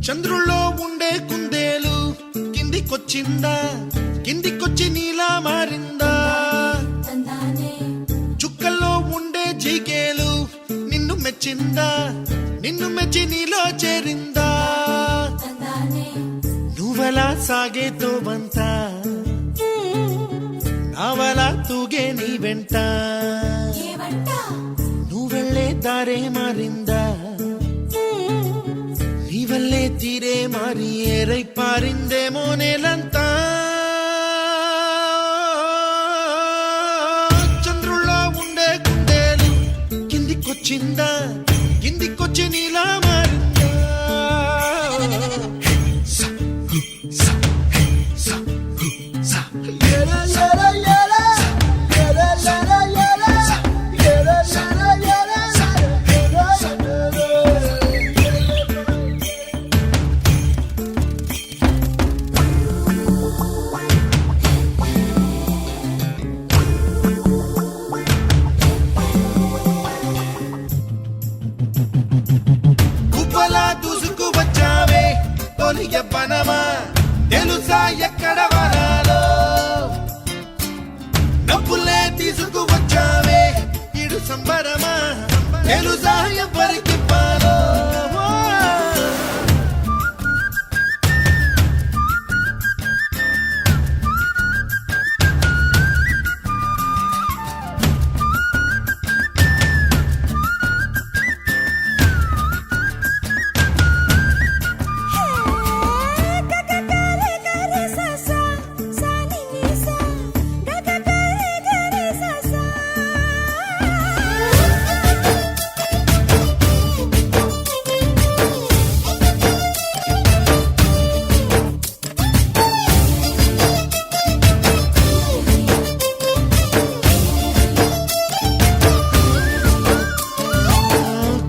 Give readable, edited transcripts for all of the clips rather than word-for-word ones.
చంద్రుల్లో ఉండే కుందేలు కిందికొచ్చిందా, కిందికొచ్చి నీలా మారిందా? చుక్కల్లో ఉండే జీకేలు నిన్ను మెచ్చిందా, నిన్ను మెచ్చి నీలో చేరిందా? నువ్వలా సాగే తోవంత నావలా తూగే నీ వెంట, నువ్వెళ్ళే దారే మారిందా, నీ వల్లే తీరే మారి ఏరై పారిందేమో నేలంతా. చంద్రుల్లో ఉండే కుందేలు కిందికొచ్చిందా, కిందికొచ్చి నీలా మారిందా? దూసుకు వచ్చావే తొలి యవ్వనమా, తెలుసా ఎక్కడ వరాలో? నవ్వులే తీసుకు వచ్చావే ఇడు సంబరమా, తెలుసా ఎవరికి పాలో?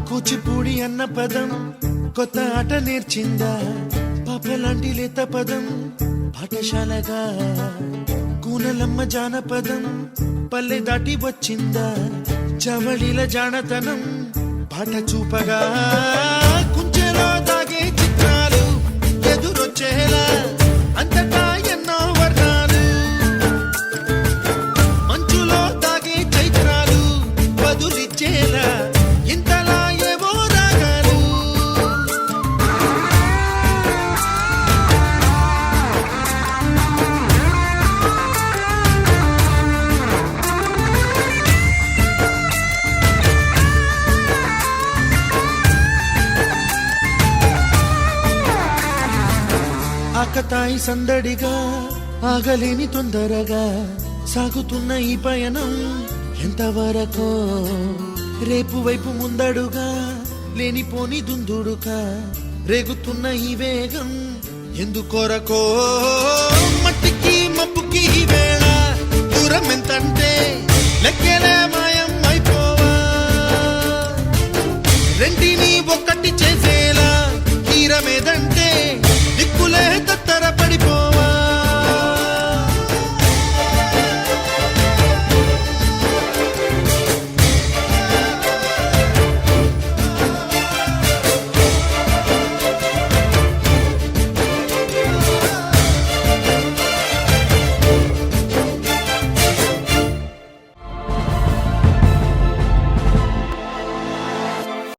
కూచిపూడి అన్న పదం కొత్త ఆట నేర్చిందా, పాపలాంటి లేత పదం పాఠశాలగా? కూనలమ్మ జానపదం పల్లె దాటి వచ్చిందా, చవళిల జానతనం పాట చూపగా? కుంచెలో దాగే చిత్రాలు ఎదురొచ్చేలా అంతటా ఎన్నో వర్ణాలు, మంచులో దాగే చైత్రాలు బదులిచ్చేలా ఇంతలా ఏవో రాగాలు. ఆకతాయి సందడిగా ఆగలేని తొందరగా సాగుతున్న ఈ పయనం ఎంతవరకో? రేపు వైపు ముందడుగా లేనిపోని దుందుడుగా రేగుతున్న ఈ వేగం ఎందుకొరకో? మట్టికి మప్పుకి ఈ వేళ దూరం ఎంతంటే లెక్కలే మాయం అయిపోవా, రెంటిని ఒక్కటి చేసే